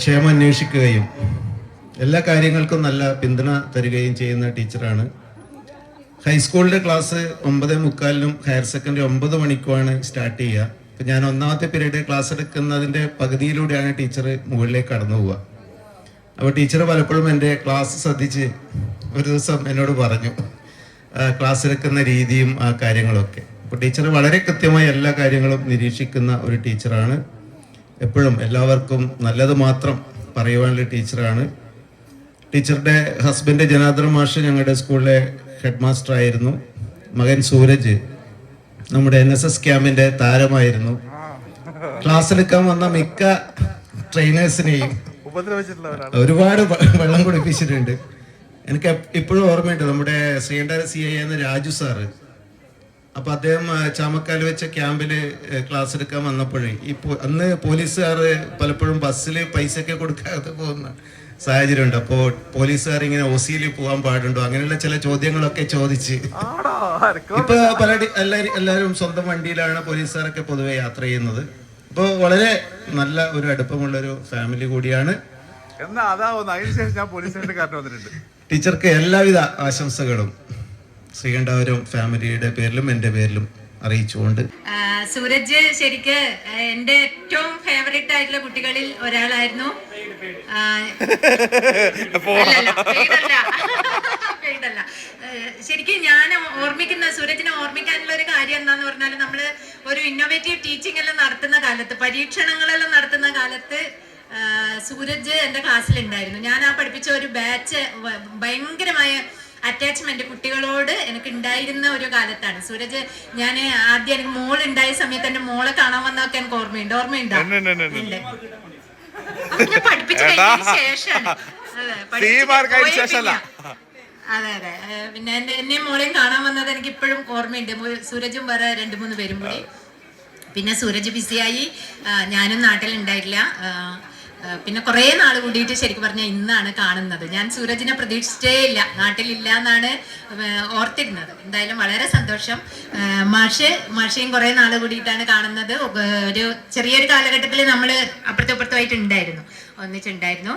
F: ക്ഷേമം അന്വേഷിക്കുകയും എല്ലാ കാര്യങ്ങൾക്കും നല്ല പിന്തുണ തരികയും ചെയ്യുന്ന ടീച്ചറാണ്. ഹൈസ്കൂളിൻ്റെ ക്ലാസ് 9:45 ഹയർ സെക്കൻഡറി 9 മണിക്കുമാണ് സ്റ്റാർട്ട് ചെയ്യുക. അപ്പം ഞാൻ 1ാമത്തെ പീരീഡ് ക്ലാസ് എടുക്കുന്നതിൻ്റെ പകുതിയിലൂടെയാണ് ടീച്ചർ മുകളിലേക്ക് കടന്നു പോവുക. അപ്പോൾ ടീച്ചർ പലപ്പോഴും എൻ്റെ ക്ലാസ് ശ്രദ്ധിച്ച് ഒരു ദിവസം എന്നോട് പറഞ്ഞു ക്ലാസ് എടുക്കുന്ന രീതിയും ആ കാര്യങ്ങളൊക്കെ. അപ്പോൾ ടീച്ചർ വളരെ കൃത്യമായി എല്ലാ കാര്യങ്ങളും നിരീക്ഷിക്കുന്ന ഒരു ടീച്ചറാണ്. എപ്പോഴും എല്ലാവർക്കും നല്ലത് മാത്രം പറയുവാനുള്ള ടീച്ചറാണ്. ടീച്ചറുടെ ഹസ്ബൻഡ് ജനാർദ്ദൻ മാഷ് ഞങ്ങളുടെ സ്കൂളിലെ ഹെഡ് മാസ്റ്റർ ആയിരുന്നു. മകൻ സൂരജ് നമ്മുടെ NSS ക്യാമ്പിന്റെ താരമായിരുന്നു. ക്ലാസ് എടുക്കാൻ വന്ന മിക്ക ട്രെയിനേഴ്സിനെയും ഒരുപാട് വെള്ളം കുടിപ്പിച്ചിട്ടുണ്ട്. എനിക്ക് ഇപ്പോഴും ഓർമ്മയുണ്ട്, നമ്മുടെ ശ്രീകണ്ഠ CI എന്ന രാജു സാറ്. അപ്പൊ അദ്ദേഹം ചാമക്കാൽ വെച്ച ക്യാമ്പില് ക്ലാസ് എടുക്കാൻ വന്നപ്പോഴേ അന്ന് പോലീസുകാർ പലപ്പോഴും ബസ്സിൽ പൈസ ഒക്കെ കൊടുക്കാതെ പോകുന്ന സാഹചര്യമുണ്ട്. അപ്പോൾ പോലീസുകാർ ഇങ്ങനെ OC-യിൽ പോകാൻ പാടുണ്ടോ, അങ്ങനെയുള്ള ചില ചോദ്യങ്ങളൊക്കെ ചോദിച്ച്. ഇപ്പൊ എല്ലാവരും സ്വന്തം വണ്ടിയിലാണ് പോലീസുകാരൊക്കെ പൊതുവെ യാത്ര ചെയ്യുന്നത്. അപ്പോൾ വളരെ നല്ല ഒരു അടുപ്പമുള്ളൊരു ഫാമിലി കൂടിയാണ്. ടീച്ചർക്ക് എല്ലാവിധ ആശംസകളും ശ്രീകണ്ഠാപുരം ഫാമിലിയുടെ പേരിലും എൻ്റെ പേരിലും അറിയിച്ചുകൊണ്ട്.
E: സൂരജ് ശരിക്ക് എൻ്റെ ഏറ്റവും ഫേവറേറ്റ് ആയിട്ടുള്ള കുട്ടികളിൽ ഒരാളായിരുന്നു. ശരിക്കും ഞാൻ സൂരജിനെ ഓർമ്മിക്കാനുള്ള ഒരു കാര്യം എന്താന്ന് പറഞ്ഞാൽ, നമ്മള് ഒരു ഇന്നോവേറ്റീവ് ടീച്ചിങ് എല്ലാം നടത്തുന്ന കാലത്ത്, പരീക്ഷണങ്ങളെല്ലാം നടത്തുന്ന കാലത്ത് സൂരജ് എൻ്റെ ക്ലാസ്സിലുണ്ടായിരുന്നു. ഞാൻ ആ പഠിപ്പിച്ച ഒരു ബാച്ച് ഭയങ്കരമായ അറ്റാച്ച്മെന്റ് കുട്ടികളോട് എനിക്ക് ഉണ്ടായിരുന്ന ഒരു കാലത്താണ്. സൂരജ് ഞാൻ ആദ്യം എനിക്ക് മോൾ ഉണ്ടായ സമയത്ത് എന്റെ മോളെ കാണാൻ വന്നൊക്കെ എനിക്ക് ഓർമ്മയുണ്ടോ? ഉണ്ട്. അപ്പൊ ഞാൻ പഠിപ്പിച്ചു കഴിഞ്ഞതിന് ശേഷമാണ്. അതെ അതെ. പിന്നെ എന്നെ മോളെയും കാണാൻ വന്നത് എനിക്ക് ഇപ്പോഴും ഓർമ്മയുണ്ട്. സൂരജും വേറെ 2-3 പേരും കൂടി. പിന്നെ സൂരജ് ബിസിയായി, ഞാനും നാട്ടിലുണ്ടായില്ല. പിന്നെ കുറേ നാൾ കൂടിയിട്ട് ശരിക്കും പറഞ്ഞാൽ ഇന്നാണ് കാണുന്നത്. ഞാൻ സൂരജിനെ പ്രതീക്ഷിച്ചേ ഇല്ല, നാട്ടിലില്ല എന്നാണ് ഓർത്തിരുന്നത്. എന്തായാലും വളരെ സന്തോഷം. മാഷയും കുറേ നാൾ കൂടിയിട്ടാണ് കാണുന്നത്. ഒരു ചെറിയൊരു കാലഘട്ടത്തിൽ നമ്മൾ അപ്പുറത്തുമായിട്ട് ഒന്നിച്ചുണ്ടായിരുന്നു.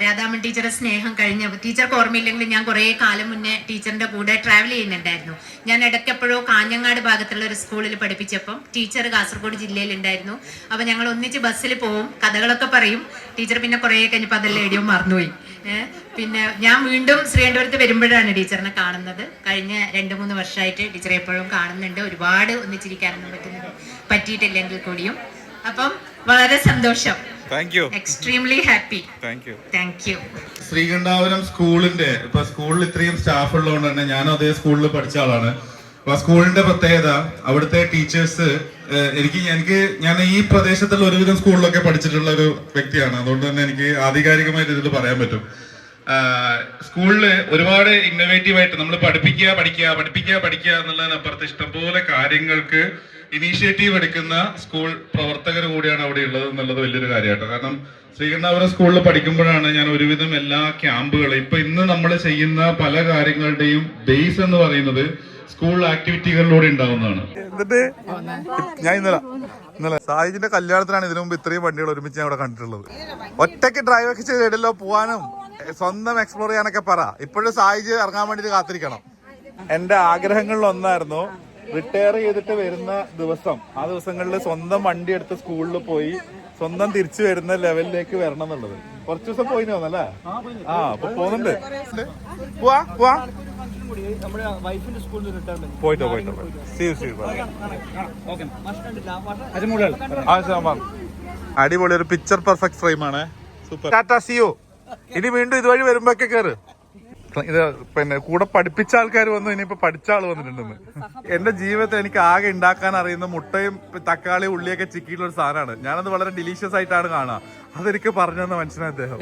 E: രാധാമൺ ടീച്ചറുടെ സ്നേഹം കഴിഞ്ഞ ടീച്ചർക്ക് ഓർമ്മയില്ലെങ്കിൽ ഞാൻ കുറേ കാലം മുന്നേ ടീച്ചറിന്റെ കൂടെ ട്രാവൽ ചെയ്യുന്നുണ്ടായിരുന്നു. ഞാൻ ഇടയ്ക്കെപ്പോഴോ കാഞ്ഞങ്ങാട് ഭാഗത്തുള്ള ഒരു സ്കൂളിൽ പഠിപ്പിച്ചപ്പം ടീച്ചർ കാസർഗോഡ് ജില്ലയിലുണ്ടായിരുന്നു. അപ്പൊ ഞങ്ങൾ ഒന്നിച്ച് ബസ്സിൽ പോവും, കഥകളൊക്കെ പറയും. ടീച്ചർ പിന്നെ കുറേ കഴിഞ്ഞപ്പോൾ അതെല്ലാം എടിയോ മറന്നുപോയി. പിന്നെ ഞാൻ വീണ്ടും ശ്രീകണ്ഠപുരത്ത് വരുമ്പോഴാണ് ടീച്ചറിനെ കാണുന്നത്. കഴിഞ്ഞ 2-3 വർഷമായിട്ട് ടീച്ചറെ എപ്പോഴും കാണുന്നുണ്ട്. ഒരുപാട് ഒന്നിച്ചിരിക്കാനൊന്നും പറ്റിയിട്ടില്ലെങ്കിൽ കൂടിയും. അപ്പം വളരെ സന്തോഷം.
B: Thank you.
E: Extremely happy.
B: Thank you.
E: Thank you.
B: Sreekandapuram സ്കൂളിന്റെ ഇപ്പൊ സ്കൂളിൽ ഇത്രയും സ്റ്റാഫ് ഉള്ളതുകൊണ്ട് തന്നെ ഞാനും അതേ സ്കൂളിൽ പഠിച്ച ആളാണ്. അപ്പൊ ആ സ്കൂളിന്റെ പ്രത്യേകത അവിടുത്തെ ടീച്ചേഴ്സ് ഞാൻ ഈ പ്രദേശത്തുള്ള ഒരുവിധം സ്കൂളിലൊക്കെ പഠിച്ചിട്ടുള്ള ഒരു വ്യക്തിയാണ്. അതുകൊണ്ട് തന്നെ എനിക്ക് ആധികാരികമായിട്ട് ഇതിൽ പറയാൻ പറ്റും. സ്കൂളില് ഒരുപാട് ഇന്നോവേറ്റീവ് ആയിട്ട് നമ്മൾ പഠിപ്പിക്കുക എന്നുള്ളതിനപ്പുറത്ത് ഇഷ്ടംപോലെ കാര്യങ്ങൾക്ക് ഇനീഷ്യേറ്റീവ് എടുക്കുന്ന സ്കൂൾ പ്രവർത്തകർ കൂടിയാണ് അവിടെ ഉള്ളത് എന്നുള്ളത് വലിയൊരു കാര്യമായിട്ട്. കാരണം ശ്രീകണ്ഠാപുരം സ്കൂളിൽ പഠിക്കുമ്പോഴാണ് ഞാൻ ഒരുവിധം എല്ലാ ക്യാമ്പുകളും ഇപ്പൊ ഇന്ന് നമ്മൾ ചെയ്യുന്ന പല കാര്യങ്ങളുടെയും ബേസ് എന്ന് പറയുന്നത് സ്കൂൾ ആക്ടിവിറ്റികളിലൂടെ ഉണ്ടാവുന്നതാണ്. എന്നിട്ട് ഞാൻ ഇന്നലെ സായിജിന്റെ കല്യാണത്തിനാണ് ഇതിനു മുമ്പ് ഇത്രയും വണ്ടികൾ ഒരുമിച്ച് ഞാൻ ഇവിടെ കണ്ടിട്ടുള്ളത്. ഒറ്റയ്ക്ക് ഡ്രൈവ് ഒക്കെ ചെയ്തിടല്ലോ പോവാനും സ്വന്തം എക്സ്പ്ലോർ ചെയ്യാനൊക്കെ പറ. ഇപ്പോഴും സായിജ് ഇറങ്ങാൻ വേണ്ടിട്ട് കാത്തിരിക്കണം. എന്റെ ആഗ്രഹങ്ങളിൽ ഒന്നായിരുന്നു റിട്ടയർ ചെയ്തിട്ട് വരുന്ന ദിവസം, ആ ദിവസങ്ങളിൽ സ്വന്തം വണ്ടി എടുത്ത് സ്കൂളിൽ പോയി സ്വന്തം തിരിച്ചു വരുന്ന ലെവലിലേക്ക് വരണം എന്നുള്ളത്. കുറച്ചു ദിവസം പോയി തോന്നല്ലേ? അപ്പൊ പോകുന്നുണ്ട്. പോവാ പോയിട്ടോ. അടിപൊളി ഒരു പിക്ചർ പെർഫെക്റ്റ് ഫ്രെയിം ആണ്. സൂപ്പർ. Tata, see you. ഇനി വീണ്ടും ഇതുവഴി വരുമ്പോഴൊക്കെ കയറ്. ഇത് പിന്നെ കൂടെ പഠിപ്പിച്ച ആൾക്കാർ വന്നു, ഇനിയിപ്പോ പഠിച്ച ആള് വന്നിട്ടുണ്ടെന്ന്. എന്റെ ജീവിതത്തിൽ എനിക്ക് ആകെ ഉണ്ടാക്കാൻ അറിയുന്ന മുട്ടയും തക്കാളി ഉള്ളിയൊക്കെ ചിക്കിയിട്ടുള്ള ഒരു സാധനമാണ്. ഞാനത് വളരെ ഡിലീഷ്യസ് ആയിട്ടാണ് കാണുക. അതെനിക്ക് പറഞ്ഞു തന്ന മനുഷ്യനാണ് അദ്ദേഹം.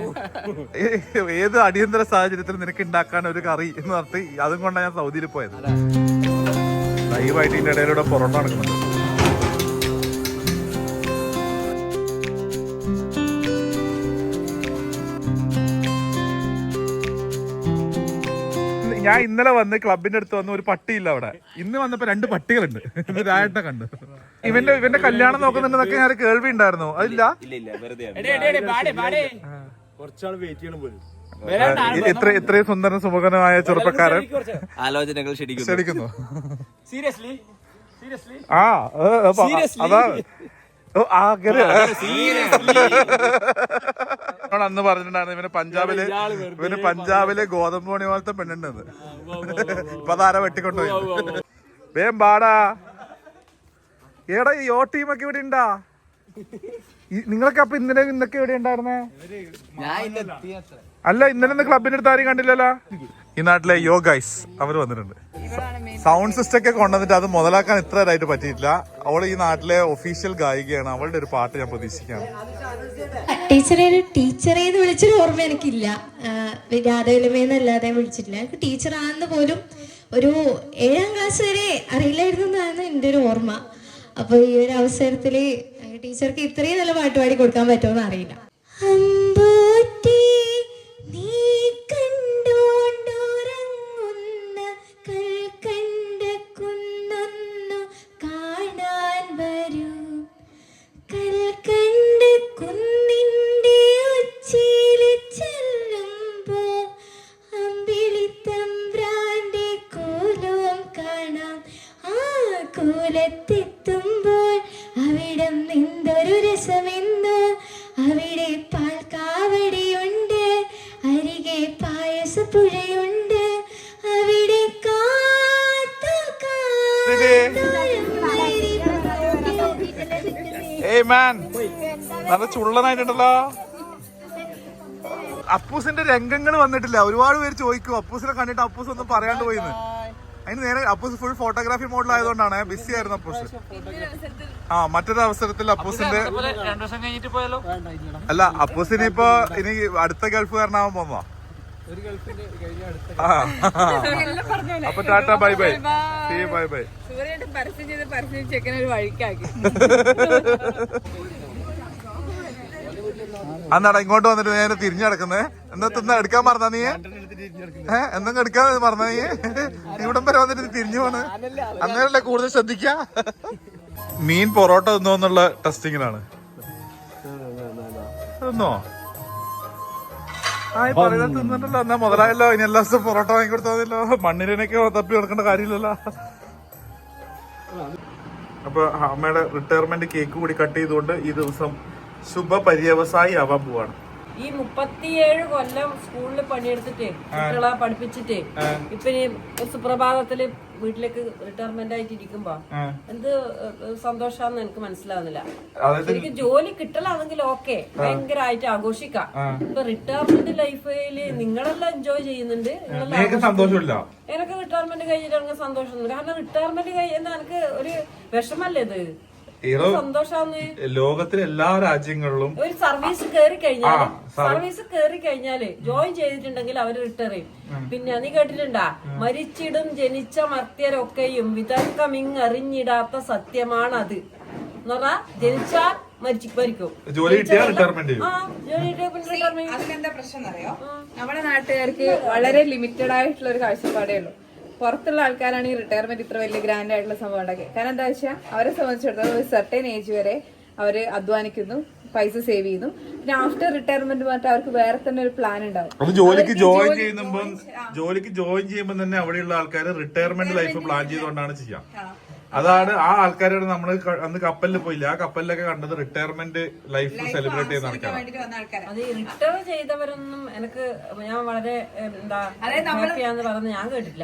B: ഏത് അടിയന്തര സാഹചര്യത്തിൽ നിനക്ക് ഉണ്ടാക്കാൻ ഒരു കറി എന്ന് പറഞ്ഞിട്ട് അതും കൊണ്ടാണ് ഞാൻ സൗദിയിൽ പോയത്. ലൈവായിട്ട് ഇതിന്റെ ഇടയിലൂടെ പൊറോട്ട നടക്കുന്നുണ്ട്. ഞാൻ ഇന്നലെ വന്ന് ക്ലബിന്റെ അടുത്ത് വന്ന് ഒരു പട്ടിയില്ല അവിടെ. ഇന്ന് വന്നപ്പോ 2 പട്ടികളുണ്ട്. രായട്ടെ കണ്ടു. ഇവന്റെ കല്യാണം നോക്കുന്നുണ്ടെന്നൊക്കെ ഞാൻ കേൾവി ഉണ്ടായിരുന്നു. അതില്ല. ഇത്രയും സുന്ദരൻ സുമുഖനുമായ ചെറുപ്പക്കാരൻ
G: ആലോചനകൾ
B: ക്ഷണിക്കുന്നു. അതാ അന്ന് പറഞ്ഞിട്ടുണ്ടായിരുന്നു ഇവന് പഞ്ചാബിലെ ഗോതമ്പ് മണി പോലത്തെ പെണ്ണുണ്ടെന്ന്. ഇപ്പൊ അതാരാ വെട്ടിക്കൊണ്ടുപോയി. വേം പാടാ. ഏടാ ഈ യോ ടീമൊക്കെ ഇവിടെ ഉണ്ടാ? നിങ്ങളൊക്കെ അപ്പൊ ഇന്നൊക്കെ എവിടെ ഉണ്ടായിരുന്നേ? അല്ല, ഇന്നലെ ക്ലബിന്റെ അടുത്ത് ആരും കണ്ടില്ലല്ലോ. ഈ നാട്ടിലെ യോ ഗൈസ് അവര് വന്നിട്ടുണ്ട്. സൗണ്ട് സിസ്റ്റം ഒക്കെ കൊണ്ടുവന്നിട്ട് അത് മുതലാക്കാൻ ഇത്ര ഇതായിട്ട് പറ്റിയിട്ടില്ല. അവള് ഈ നാട്ടിലെ ഒഫീഷ്യൽ ഗായികയാണ്. അവളുടെ ഒരു പാട്ട് ഞാൻ പ്രതീക്ഷിക്കുകയാണ്.
K: ടീച്ചറേന്ന് വിളിച്ചൊരു ഓർമ്മ എനിക്കില്ല. രാധവിലമേന്നല്ലാതെ വിളിച്ചിട്ടില്ല. എനിക്ക് ടീച്ചറാണെന്ന് പോലും ഒരു 7ാം ക്ലാസ് വരെ അറിയില്ലായിരുന്നു എന്നാണ് എൻ്റെ ഒരു ഓർമ്മ. അപ്പൊ ഈ ഒരു അവസരത്തില് ടീച്ചർക്ക് ഇത്രയും നല്ല പാട്ട് പാടി കൊടുക്കാൻ പറ്റുമെന്ന് അറിയില്ല.
L: കൂലത്തെത്തുമ്പോൾ അവിടം എന്തൊരു രസമെന്നോ, അവിടെ പാൽക്കാവടിയുണ്ട്, അരികെ പായസപ്പുഴയുണ്ട്, അവിടെ
B: നല്ല ചുള്ളനായിട്ടുണ്ടല്ലോ. അപ്പൂസിന്റെ രംഗങ്ങൾ വന്നിട്ടില്ല. ഒരുപാട് പേര് ചോദിക്കും അപ്പൂസിനെ കണ്ടിട്ട് അപ്പൂസ് ഒന്നും പറയാണ്ട് പോയിന്ന്. അതിന് നേരെ അപ്പൂസ് ഫുൾ ഫോട്ടോഗ്രാഫി മോഡൽ ആയതുകൊണ്ടാണ് ബിസി ആയിരുന്നു അപ്പൂസ്. മറ്റൊരു അവസരത്തിൽ അപ്പൂസിന്റെ അല്ല അപ്പൂസിന് ഇപ്പൊ ഇനി അടുത്ത ഗൾഫുകാരനാവാൻ പോന്നോ? അപ്പൊ tata bye bye. Bye bye. അന്നാടാ ഇങ്ങോട്ട് വന്നിട്ട് നേരെ തിരിഞ്ഞു കിടക്കുന്നേ. എന്താ എടുക്കാൻ പറഞ്ഞ നീ? എന്തെങ്കിലും എടുക്കാൻ പറഞ്ഞ നീ? ഇവിടം വരെ വന്നിട്ട് തിരിഞ്ഞു പോണ്. അന്നേരല്ലേ കൂടുതൽ ശ്രദ്ധിക്ക. മീൻ പൊറോട്ട തിന്നോന്നുള്ള ടെസ്റ്റിങ്ങിലാണ്. തിന്നോ? പറയുന്നത് തിന്നിട്ടല്ലോ. എന്നാ മുതലായല്ലോ. ഇനി എല്ലാ ദിവസവും പൊറോട്ട വാങ്ങിക്കൊടുത്തല്ലോ. മണ്ണിരനൊക്കെ തപ്പി കൊടുക്കേണ്ട കാര്യമില്ലല്ലോ. അപ്പൊ അമ്മയുടെ റിട്ടയർമെന്റ് കേക്ക് കൂടി കട്ട് ചെയ്തുകൊണ്ട് ഈ ദിവസം ശുഭ പര്യവസായി ആവാൻ പോവാണ്.
A: ഈ 37 കൊല്ലം സ്കൂളിൽ പണിയെടുത്തിട്ട് കുട്ടികളെ പഠിപ്പിച്ചിട്ട് ഇപ്പൊ സുപ്രഭാതത്തില് വീട്ടിലേക്ക് റിട്ടയർമെന്റ് ആയിട്ട് ഇരിക്കുമ്പോ എന്ത് സന്തോഷാന്ന് എനിക്ക് മനസ്സിലാവുന്നില്ല. ശരിക്കും ജോലി കിട്ടലാണെങ്കിൽ ഓക്കെ, ഭയങ്കരമായിട്ട് ആഘോഷിക്കാം. ഇപ്പൊ റിട്ടയർമെന്റ് ലൈഫില് നിങ്ങളെല്ലാം എൻജോയ് ചെയ്യുന്നുണ്ട്,
B: സന്തോഷമില്ല.
A: എനിക്ക് റിട്ടയർമെന്റ് കഴിഞ്ഞിട്ട് എനിക്ക് സന്തോഷമൊന്നുമില്ല. കാരണം റിട്ടയർമെന്റ് കഴിയുന്ന എനിക്ക് ഒരു വിഷമല്ലേ ഇത്, സന്തോഷാന്ന്.
B: ലോകത്തിലെ എല്ലാ രാജ്യങ്ങളിലും
A: ഒരു സർവീസ് കയറി കഴിഞ്ഞാല് ജോയിൻ ചെയ്തിട്ടുണ്ടെങ്കിൽ അവര് റിട്ടയർ ചെയ്യും. പിന്നെ നീ കേട്ടിട്ടുണ്ടാ, മരിച്ചിടും ജനിച്ച മർത്യരൊക്കെയും വിതർക്കമിങ്ങറിഞ്ഞിടാത്ത സത്യമാണത് എന്ന് പറഞ്ഞാ, ജനിച്ചാൽ മരിക്കും,
B: ജോലി കിട്ടിയാൽ റിട്ടയർമെന്റ് ചെയ്യും.
D: അതിനെന്താ പ്രശ്നം അറിയോ, നമ്മുടെ നാട്ടുകാർക്ക് വളരെ ലിമിറ്റഡ് ആയിട്ടുള്ള ഒരു കാഴ്ചപ്പാടേ ഉള്ളൂ. പുറത്തുള്ള ആൾക്കാരാണ് ഈ റിട്ടയർമെന്റ് ഇത്ര വലിയ ഗ്രാൻഡ് ആയിട്ടുള്ള സംഭവം ഉണ്ടാക്കിയത്. കാരണം എന്താ വെച്ചാൽ അവരെ സംബന്ധിച്ചിടത്തോളം ഒരു സർട്ടൻ ഏജ് വരെ അവര് അധ്വാനിക്കുന്നു, പൈസ സേവ് ചെയ്യുന്നു. പിന്നെ ആഫ്റ്റർ റിട്ടയർമെന്റ് പറഞ്ഞിട്ട് അവർക്ക് വേറെ തന്നെ ഒരു പ്ലാൻ ഉണ്ടാവും.
B: അത് ജോലിക്ക് ജോയിൻ ചെയ്യുമ്പോൾ തന്നെ അവിടെയുള്ള ആൾക്കാർ റിട്ടയർമെന്റ് ലൈഫ് പ്ലാൻ ചെയ്തുകൊണ്ടാണ് ചെയ്യാം. അതാണ് ആ ആൾക്കാരോട് നമ്മൾ അന്ന് കപ്പലിൽ പോയില്ല, ആ കപ്പലിലൊക്കെ കണ്ടത് റിട്ടയർമെന്റ് ലൈഫ് സെലിബ്രേറ്റ് ചെയ്യുന്ന ആൾക്കാരാണ്.
A: അത് റിട്ടയർ ചെയ്തവരൊന്നും ഞാൻ വളരെ ഹാപ്പിയാന്ന് പറഞ്ഞ് ഞാൻ കേട്ടില്ല.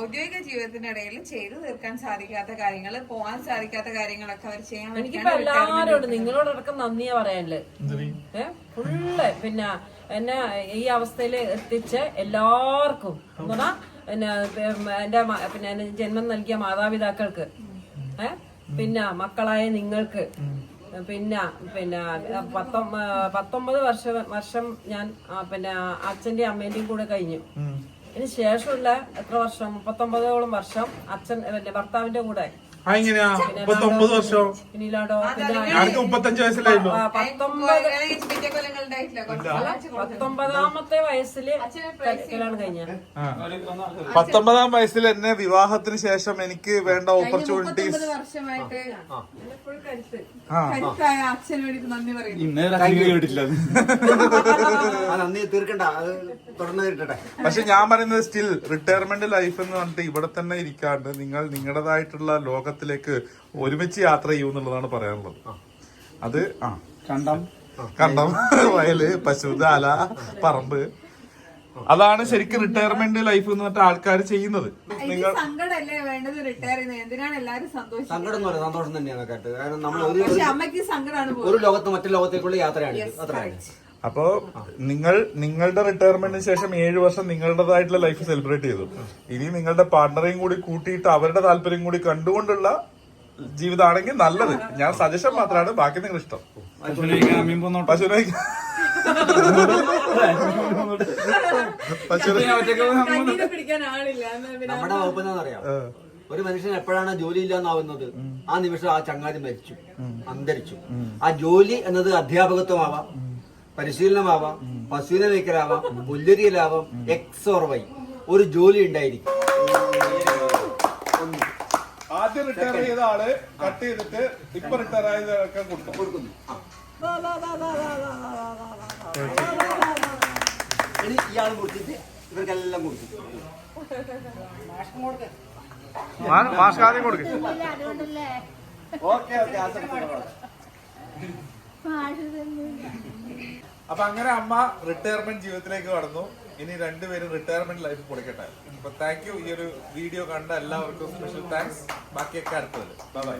D: ഔദ്യോഗിക ജീവിതത്തിനിടയിൽ ചെയ്തു തീർക്കാൻ സാധിക്കാത്ത കാര്യങ്ങൾ, പോകാൻ സാധിക്കാത്ത കാര്യങ്ങളൊക്കെ അവർ ചെയ്യാൻ.
A: എനിക്കിപ്പോ എല്ലാരോടും നിങ്ങളോടക്കം നന്ദിയാ പറയാനുള്ളത്. ഫുള്ള് പിന്നെ എന്നെ ഈ അവസ്ഥയിൽ എത്തിച്ച എല്ലാവർക്കും എന്താ എന്റെ എന്നെ ജന്മം നൽകിയ മാതാപിതാക്കൾക്ക്, പിന്നെ മക്കളായ നിങ്ങൾക്ക്, പിന്നെ 19 വർഷം ഞാൻ പിന്നെ അച്ഛന്റെയും അമ്മേന്റെയും കൂടെ കഴിഞ്ഞു. ഇതിന് ശേഷമുള്ള എത്ര വർഷം, 39ഓളം വർഷം അച്ഛൻ ഭർത്താവിന്റെ കൂടെ.
B: എങ്ങനെയാ 39 വർഷം?
A: പിന്നീടാടോ,
B: 35 വയസ്സിലായിരുന്നു.
A: 19-ാമത്തെ വയസ്സില് കല്യാണം കഴിഞ്ഞ.
B: 19-ാം വയസ്സിൽ എന്നെ വിവാഹത്തിന് ശേഷം എനിക്ക് വേണ്ട ഓപ്പർച്യൂണിറ്റീസ്.
D: വർഷമായിട്ട് അച്ഛന് വേണ്ടി നന്ദി പറയുന്നു.
B: പക്ഷെ ഞാൻ പറയുന്നത് സ്റ്റിൽ റിട്ടയർമെന്റ് ലൈഫ് എന്ന് പറഞ്ഞിട്ട് ഇവിടെ തന്നെ ഇരിക്കാണ്ട് നിങ്ങൾ നിങ്ങളുടേതായിട്ടുള്ള ലോകത്തിലേക്ക് ഒരുമിച്ച് യാത്ര ചെയ്യൂ എന്നുള്ളതാണ് പറയാനുള്ളത്. അത് കണ്ടം, വയല്, പശുതാല, പറമ്പ്, അതാണ് ശരിക്കും റിട്ടയർമെന്റ് ലൈഫ് എന്ന് പറഞ്ഞിട്ട് ആൾക്കാർ ചെയ്യുന്നത്.
D: നിങ്ങൾ സങ്കടമല്ലേ വേണ്ടത് റിട്ടയർ ചെയ്യുന്നത്? എന്തിനാണ് എല്ലാരും സന്തോഷം?
H: സന്തോഷം തന്നെയാണ് കേട്ടോ. കാരണം നമ്മൾ
D: അമ്മയ്ക്ക് സങ്കടമാണ്,
H: ഒരു ലോകത്ത് മറ്റു ലോകത്തേക്കുള്ള യാത്രയാണ്.
B: അപ്പോ നിങ്ങളുടെ റിട്ടയർമെന്റിന് ശേഷം 7 വർഷം നിങ്ങളുടേതായിട്ടുള്ള ലൈഫ് സെലിബ്രേറ്റ് ചെയ്തു. ഇനി നിങ്ങളുടെ പാർട്ണറെയും കൂടി കൂട്ടിയിട്ട് അവരുടെ താല്പര്യം കൂടി കണ്ടുകൊണ്ടുള്ള ജീവിതമാണെങ്കിൽ നല്ലത്. ഞാൻ സജഷൻ മാത്രമാണ്, ബാക്കി നിങ്ങൾ ഇഷ്ടം. പശുവിനെ
H: നമ്മുടെ വകുപ്പ് എന്താണെന്നറിയാം, ഒരു മനുഷ്യൻ എപ്പോഴാണ് ജോലി ഇല്ലാന്നാവുന്നത്, ആ നിമിഷം ആ ചങ്ങാതി മരിച്ചു, അന്തരിച്ചു. ആ ജോലി എന്നത് അധ്യാപകത്വമാവാം, പരിശീലനമാവാം, പശുവിനെ വയ്ക്കലാവാം, പുല്ലരിയിലാവാം, എക്സ് ഓർ വൈ, ഒരു ജോലി ഉണ്ടായിരിക്കും.
B: ആദ്യം റിട്ടയർ ചെയ്ത ആള് കട്ട് ചെയ്തിട്ട് ഇപ്പൊ റിട്ടയർ ആയതൊക്കെ കൊടുക്കുന്നു.
H: ഇനി ഇയാൾ കൊടുത്തിട്ട് ഇവർക്കെല്ലാം കൊടുക്കും.
B: മാസ്കാദ്യം കൊടുക്കും. അപ്പൊ അങ്ങനെ അമ്മ റിട്ടയർമെന്റ് ജീവിതത്തിലേക്ക് കടന്നു. ഇനി രണ്ടുപേരും റിട്ടയർമെന്റ് ലൈഫ് കൊടുക്കട്ടെ. അപ്പൊ താങ്ക് യു. ഈ ഒരു വീഡിയോ കണ്ട എല്ലാവർക്കും സ്പെഷ്യൽ താങ്ക്സ്. ബാക്കിയൊക്കെ അടുത്തത്. Bye bye.